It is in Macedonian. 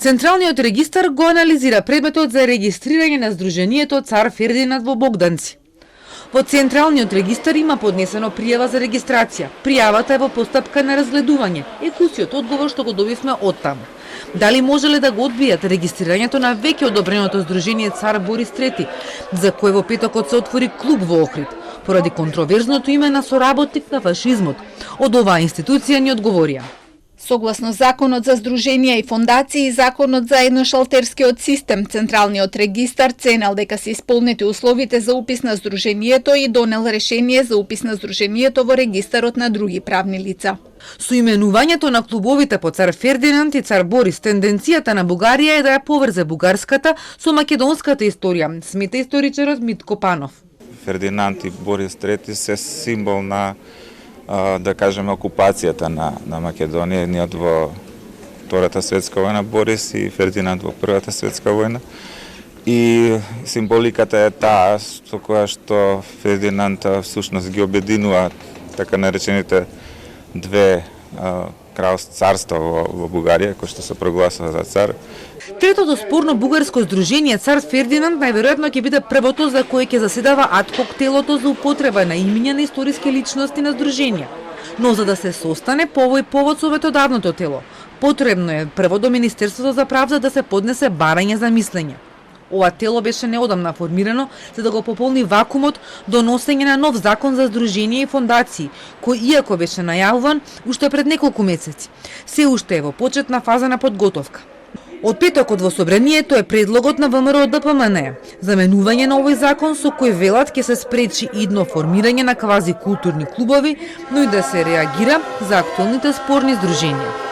Централниот регистар го анализира предметот за регистрирање на Сдруженијето Цар Фердинанд во Богданци. Во Централниот регистар има поднесено пријава за регистрација. Пријавата е во постапка на разгледување. Кусиот одговор што го добивме од таму. Дали можеле да го одбијат регистрирањето на веќе одобреното Сдружение Цар Борис III, за кое во петокот се отвори клуб во Охрид, поради контроверзното име на соработник на фашизмот. Од оваа институција ни одговорија. Согласно Законот за здруженија и фондации и Законот за едношалтерскиот систем, Централниот регистар ценел дека се исполнети условите за упис на Сдруженијето и донел решение за упис на Сдруженијето во регистарот на други правни лица. Со именувањето на клубовите по Цар Фердинанд и Цар Борис, тенденцијата на Бугарија е да ја поврзе бугарската со македонската историја, смета историчарот Митко Панов. Фердинанд и Борис III се символ на да кажеме окупацијата на Македонија, едниот во Втората светска војна Борис и Фердинанд во Првата светска војна. И символиката е таа со која што Фердинанд всушност ги обединува така наречените две царства во Бугарија, кои што се прогласува за цар. Третото спорно бугарско здружение Цар Фердинанд најверојатно ќе биде првото за кое ќе заседава адхок телото за употреба на имиња на историски личности на здруженија. Но за да се состане по овој повод со ветодавното тело, потребно е прво до Министерството за правда да се поднесе барање за мислење. Ова тело беше неодамна формирано за да го пополни вакуумот до носење на нов закон за здруженија и фондации, кој иако беше најавуван уште пред неколку месеци, се уште е во почетна фаза на подготовка. Од петокот во собранието е предлогот на ВМРО ДПМН за менување на овој закон со кој велат ќе се спречи идно формирање на квази културни клубови, но и да се реагира за актуелните спорни здруженија.